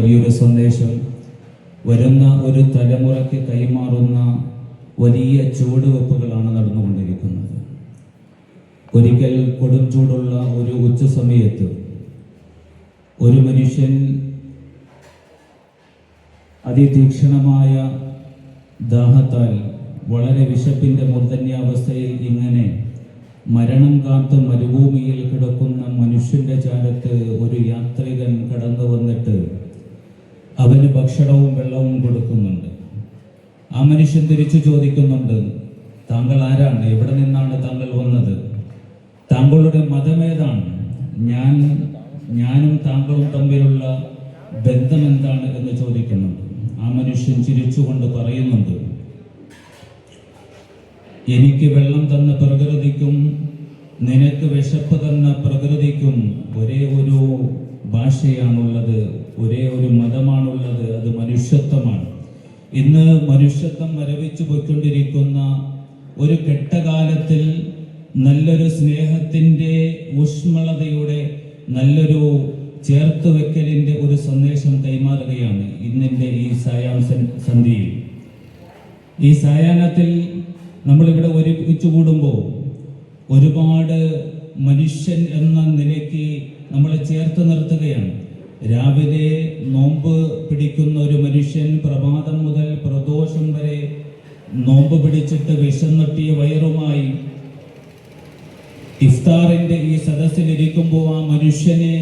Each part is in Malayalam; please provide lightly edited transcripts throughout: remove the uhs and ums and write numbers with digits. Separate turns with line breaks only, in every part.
ഈ ഒരു സന്ദേശം വരുന്ന ഒരു തലമുറയ്ക്ക് കൈമാറുന്ന വലിയ ചുവടുവെപ്പുകളാണ് നടന്നുകൊണ്ടിരിക്കുന്നത്. ഒരിക്കൽ കൊടും ചൂടുള്ള ഒരു ഉച്ച സമയത്ത് ഒരു മനുഷ്യൻ അതിതീക്ഷണമായ ദാഹത്താൽ വളരെ വിശപ്പിൻ്റെ മൂർധന്യാവസ്ഥയിൽ ഇങ്ങനെ മരണം കാത്ത് മരുഭൂമിയിൽ കിടക്കുന്ന മനുഷ്യന്റെ ചാരത്ത് ഒരു യാത്രികൻ കടന്നു വന്നിട്ട് അവന് ഭക്ഷണവും വെള്ളവും കൊടുക്കുന്നുണ്ട്. ആ മനുഷ്യൻ തിരിച്ചു ചോദിക്കുന്നുണ്ട്, താങ്കൾ ആരാണ്? എവിടെ നിന്നാണ് താങ്കൾ വന്നത്? താങ്കളുടെ മതമേതാണ്? ഞാനും താങ്കളും തമ്മിലുള്ള ബന്ധം എന്താണ് എന്ന് ചോദിക്കുന്നുണ്ട്. ആ മനുഷ്യൻ ചിരിച്ചുകൊണ്ട് പറയുന്നുണ്ട്, എനിക്ക് വെള്ളം തന്ന പ്രകൃതിക്കും നിനക്ക് വിശപ്പ് തന്ന പ്രകൃതിക്കും ഒരേ ഒരു ഭാഷയാണുള്ളത്, ഒരേ ഒരു മതമാണുള്ളത്, അത് മനുഷ്യത്വമാണ്. ഇന്ന് മനുഷ്യത്വം മരവിച്ചു പോയിക്കൊണ്ടിരിക്കുന്ന ഒരു കെട്ടകാലത്തിൽ നല്ലൊരു സ്നേഹത്തിൻ്റെ ഊഷ്മളതയുടെ നല്ലൊരു ചേർത്തുവെക്കലിൻ്റെ ഒരു സന്ദേശം കൈമാറുകയാണ് ഇന്നിൻ്റെ ഈ സായാഹ്ന സന്ധ്യയിൽ. ഈ സായാഹ്നത്തിൽ നമ്മളിവിടെ ഒരുമിച്ച് കൂടുമ്പോൾ ഒരുപാട് മനുഷ്യൻ എന്ന നിലയ്ക്ക് നമ്മളെ ചേർത്ത് നിർത്തുകയാണ്. രാവിലെ നോമ്പ് പിടിക്കുന്ന ഒരു മനുഷ്യൻ പ്രഭാതം മുതൽ പ്രദോഷം വരെ നോമ്പ് പിടിച്ചിട്ട് വിശന്നൊട്ടിയ വയറുമായി ഇഫ്താറിൻ്റെ ഈ സദസ്സിലിരിക്കുമ്പോൾ ആ മനുഷ്യനെ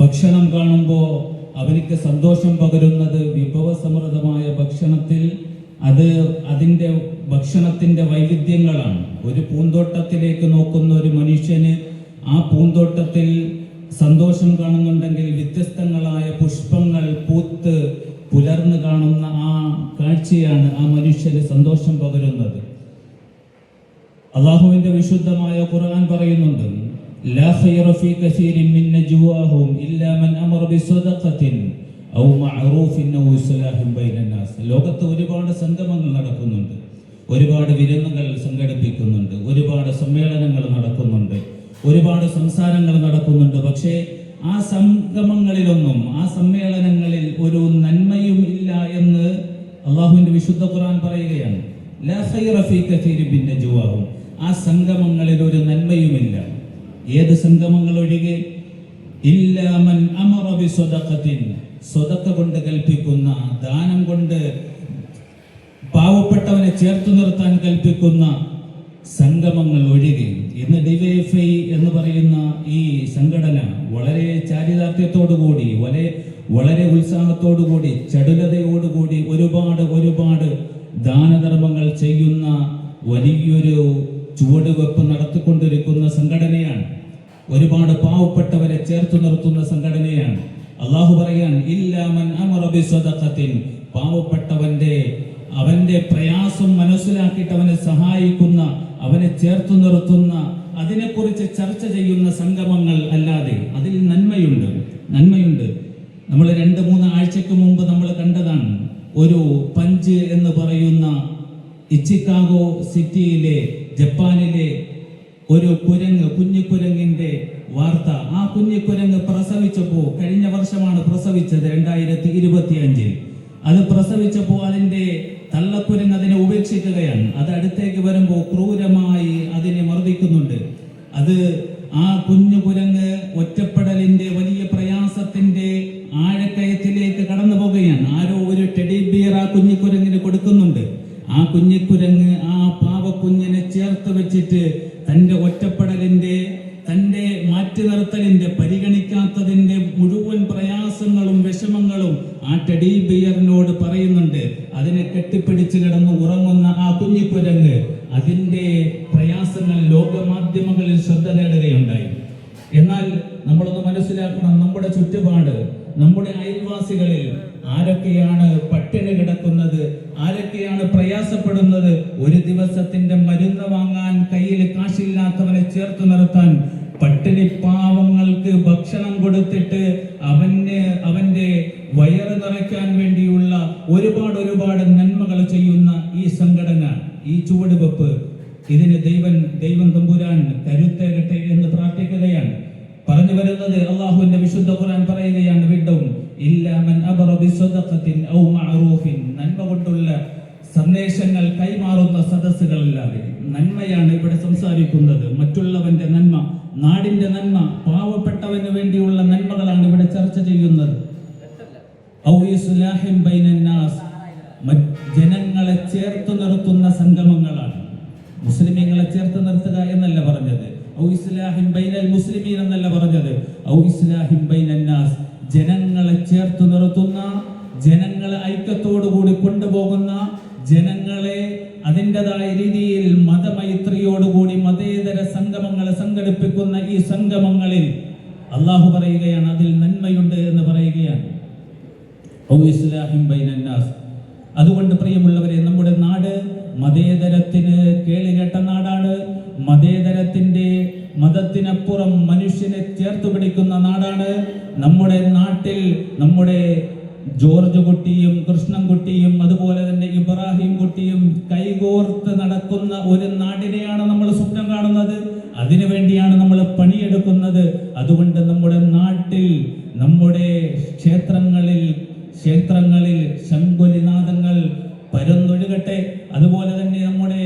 ഭക്ഷണം കാണുമ്പോൾ അവർക്ക് സന്തോഷം പകരുന്നത് വിഭവസമൃദ്ധമായ ഭക്ഷണത്തിൽ അതിൻ്റെ ഭക്ഷണത്തിൻ്റെ വൈവിധ്യങ്ങളാണ്. ഒരു പൂന്തോട്ടത്തിലേക്ക് നോക്കുന്ന ഒരു മനുഷ്യന് ആ പൂന്തോട്ടത്തിൽ സന്തോഷം കാണുന്നുണ്ടെങ്കിൽ വ്യത്യസ്തങ്ങളായ പുഷ്പങ്ങൾ പൂത്ത് പുലർന്ന് കാണുന്ന ആ കാഴ്ചയാണ് ആ മനുഷ്യന് സന്തോഷം പകരുന്നത്. അല്ലാഹുവിന്റെ വിശുദ്ധമായ ഖുർആൻ പറയുന്നുണ്ട്, ലാ ഖൈറ ഫീ കസീരിൻ മിൻ നജ്വാഹും ഇല്ലാ മൻ അമറ ബിസദഖത്തിൻ ഔ മഅറൂഫിൻ ഔ ഇസ്ലാഹിൻ ബൈനൻ നാസ്. ലോകത്ത് ഒരുപാട് സംഗമങ്ങൾ നടക്കുന്നുണ്ട്, ഒരുപാട് വിരുന്നുകൾ സംഘടിപ്പിക്കുന്നുണ്ട്, ഒരുപാട് സമ്മേളനങ്ങൾ നടക്കുന്നുണ്ട്, ഒരുപാട് സംസാരങ്ങൾ നടക്കുന്നുണ്ട്. പക്ഷേ ആ സംഗമങ്ങളിലൊന്നും ആ സമ്മേളനങ്ങളിൽ ഒരു നന്മയും ഇല്ല എന്ന് അല്ലാഹുവിന്റെ വിശുദ്ധ ഖുർആൻ പറയുകയാണ്. ലാ ഖൈറ ഫീ കസീരിൻ മിൻ നജ്വാഹും, ആ സംഗമങ്ങളിൽ ഒരു നന്മയുമില്ല. ഏത് സംഗമങ്ങൾ ഒഴികെ? ഇല്ലാ മൻ അമറ ബിസദഖത്തിൻ, സ്വതക്ക കൊണ്ട് കൽപ്പിക്കുന്ന, ദാനം കൊണ്ട് പാവപ്പെട്ടവനെ ചേർത്തു നിർത്താൻ കൽപ്പിക്കുന്ന സംഗമങ്ങൾ ഒഴികെ. ഇന്ന് ഡിവൈഎഫ്ഐ എന്ന് പറയുന്ന ഈ സംഘടന വളരെ ചാരിതാർത്ഥ്യത്തോടുകൂടി, വളരെ ഉത്സാഹത്തോടുകൂടി, ചടുലതയോടുകൂടി ഒരുപാട് ദാനധർമ്മങ്ങൾ ചെയ്യുന്ന വലിയൊരു ചുവടുവെപ്പ് നടത്തിക്കൊണ്ടിരിക്കുന്ന സംഘടനയാണ്. ഒരുപാട് പാവപ്പെട്ടവരെ ചേർത്തു നിർത്തുന്ന സംഘടനയാണ്. അള്ളാഹു പറയാൻ, ഇല്ലാ മൻ അമറ ബിസദഖത്തിൻ, അവന്റെ പ്രയാസം മനസ്സിലാക്കിയിട്ട് അവനെ സഹായിക്കുന്ന, അവനെ ചേർത്തു നിർത്തുന്ന, അതിനെക്കുറിച്ച് ചർച്ച ചെയ്യുന്ന സംഗമങ്ങൾ അല്ലാതെ അതിൽ നന്മയുണ്ട്. നമ്മൾ 2-3 ആഴ്ചക്ക് മുമ്പ് നമ്മൾ കണ്ടതാണ് ഒരു പഞ്ച് എന്ന് പറയുന്ന ചിക്കാഗോ സിറ്റിയിലെ ജപ്പാനിലെ ഒരു കുഞ്ഞിക്കുരങ്ങിന്റെ വാർത്ത. ആ കുഞ്ഞിക്കുരങ്ങ് പ്രസവിച്ചപ്പോൾ, കഴിഞ്ഞ വർഷമാണ് പ്രസവിച്ചത്, 2025. അത് പ്രസവിച്ചപ്പോൾ അതിന്റെ തള്ളക്കുരങ്ങ് അതിനെ ഉപേക്ഷിക്കുകയാണ്. അത് അടുത്തേക്ക് വരുമ്പോൾ ക്രൂരമായി അതിനെ മർദ്ദിക്കുന്നുണ്ട്. ആ കുഞ്ഞുകുരങ്ങ് ഒറ്റപ്പെടലിന്റെ വലിയ പ്രയാസത്തിന്റെ ആഴക്കയത്തിലേക്ക് കടന്നു പോകുകയാണ്. ആരോ ഒരു ടെഡി ബിയർ ആ കുഞ്ഞിക്കുരങ്ങിന് കൊടുക്കുന്നുണ്ട്. ആ കുഞ്ഞിക്കുരങ്ങ് ആ പാവക്കുഞ്ഞിനെ ചേർത്ത് വെച്ചിട്ട് തന്റെ ഒറ്റപ്പെടലിന്റെ, തന്റെ മാറ്റി നിർത്തലിന്റെ, പരിഗണിക്കാത്തതിന്റെ മുഴുവൻ പ്രയാസങ്ങളും വിഷമങ്ങളും ആ ടെഡി ബിയറിനോട് പറയുന്നുണ്ട്. അതിനെ കെട്ടിപ്പിടിച്ച് കിടന്ന് ഉറങ്ങുന്ന ആ കുഞ്ഞിക്കുരങ്ങ് അതിന്റെ പ്രയാസങ്ങൾ ലോകമാധ്യമങ്ങളിൽ ശ്രദ്ധ നേടുകയുണ്ടായി. എന്നാൽ നമ്മളൊന്ന് മനസ്സിലാക്കണം, നമ്മുടെ ചുറ്റുപാട്, നമ്മുടെ അയൽവാസികളിൽ ആരൊക്കെയാണ് പട്ടിണി കിടക്കുന്നത്, ആരൊക്കെയാണ് പ്രയാസപ്പെടുന്നത്? ഒരു ദിവസത്തിന്റെ മരുന്ന് വാങ്ങാൻ കയ്യിൽ കാശില്ലാത്തവനെ ചേർത്ത് നിർത്താൻ, പട്ടിണി പാവങ്ങൾക്ക് ഭക്ഷണം കൊടുത്തിട്ട് അവന്റെ വയറ് നിറയ്ക്കാൻ വേണ്ടിയുള്ള ഒരുപാട് നന്മകൾ ചെയ്യുന്ന ഈ സംഘടന, ഈ ചുവടുവെപ്പ്, ഇതിന് ദൈവം തമ്പുരാൻ കരുത്തേകട്ടെ എന്ന് പ്രാർത്ഥിക്കുകയാണ്. പറഞ്ഞു വരുന്നത്, അള്ളാഹുവിന്റെ വിശുദ്ധ ഖുർആൻ പറയുകയാണ്, വീണ്ടും ഇല്ലാ മൻ അബറ ബിസ്സദഖത്തിൻ ഔ മഅറൂഫിൻ, നന്മ കൊണ്ടുള്ള സന്ദേശങ്ങൾ കൈമാറുന്ന സദസ്സുകളല്ലാതെ. നന്മയാണ് ഇവിടെ സംസാരിക്കുന്നത്, മറ്റുള്ളവന്റെ നന്മ, നാടിന്റെ നന്മ, പാവപ്പെട്ടവന് വേണ്ടിയുള്ള നന്മകളാണ് ഇവിടെ ചർച്ച ചെയ്യുന്നത്. ഔ ഇസ്ലാഹിൻ ബൈനന്നാസ്, ജനങ്ങളെ ചേർത്ത് നിർത്തുന്ന സംഗമങ്ങളാണ്. മുസ്ലിമീങ്ങളെ ചേർത്ത് നിർത്തുക എന്നല്ല പറഞ്ഞത്, ഔ ഇസ്ലാഹിൻ ബൈനൽ മുസ്ലിമീൻ എന്നല്ല പറഞ്ഞത്, ഔ ഇസ്ലാഹിൻ ബൈനന്നാസ്, ജനങ്ങളെ ചേർത്ത് നിർത്തുന്ന, ജനങ്ങളെ ഐക്യത്തോടുകൂടി കൊണ്ടുപോകുന്ന, ജനങ്ങളെ അതിൻ്റെതായ രീതിയിൽ മതമൈത്രിയോടുകൂടി മതേതര സംഗമങ്ങളെ സംഘടിപ്പിക്കുന്ന ഈ സംഗമങ്ങളിൽ അള്ളാഹു പറയുകയാണ് അതിൽ നന്മയുണ്ട് എന്ന് പറയുകയാണ്. ഔ ഇസ്ലാഹിൻ ബൈനന്നാസ്. അതുകൊണ്ട് പ്രിയമുള്ളവരെ, നമ്മുടെ നാട് മതേതരത്തിന് കേളികെട്ട നാടാണ്. മതത്തിനപ്പുറം മനുഷ്യനെ ചേർത്ത് പിടിക്കുന്ന നാടാണ്. നമ്മുടെ നാട്ടിൽ നമ്മുടെ ജോർജ് കുട്ടിയും കൃഷ്ണൻകുട്ടിയും അതുപോലെ തന്നെ ഇബ്രാഹിം കുട്ടിയും കൈകോർത്ത് നടക്കുന്ന ഒരു നാടിനെയാണ് നമ്മൾ സ്വപ്നം കാണുന്നത്. അതിനുവേണ്ടിയാണ് നമ്മൾ പണിയെടുക്കുന്നത്. അതുകൊണ്ട് നമ്മുടെ നാട്ടിൽ, നമ്മുടെ ക്ഷേത്രങ്ങളിൽ ശംഖുലിനാദങ്ങൾ പരന്നൊഴുകട്ടെ. അതുപോലെ തന്നെ നമ്മുടെ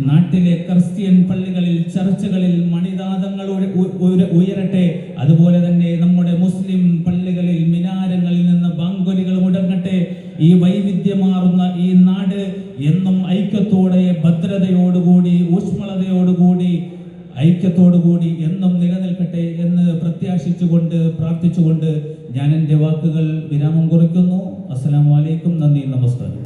നാട്ടിലെ ക്രിസ്ത്യൻ പള്ളികളിൽ, ചർച്ചുകളിൽ മണിനാദങ്ങൾ ഉയരട്ടെ. അതുപോലെ തന്നെ നമ്മുടെ മുസ്ലിം പള്ളികളിൽ, മിനാരങ്ങളിൽ നിന്ന് ബാങ്കുലികൾ മുടങ്ങട്ടെ. ഈ വൈവിധ്യമാർന്ന ഈ നാട് എന്നും ഐക്യത്തോടെ, ഭദ്രതയോടുകൂടി, ഊഷ്മളതയോടുകൂടി, ഐക്യത്തോടുകൂടി എന്നും നിലനിൽക്കട്ടെ എന്ന് പ്രത്യാശിച്ചുകൊണ്ട്, പ്രാർത്ഥിച്ചുകൊണ്ട് ഞാൻ എൻ്റെ വാക്കുകൾ വിരാമം കുറിക്കുന്നു. അസ്സലാമു അലൈക്കും. നന്ദി, നമസ്കാരം.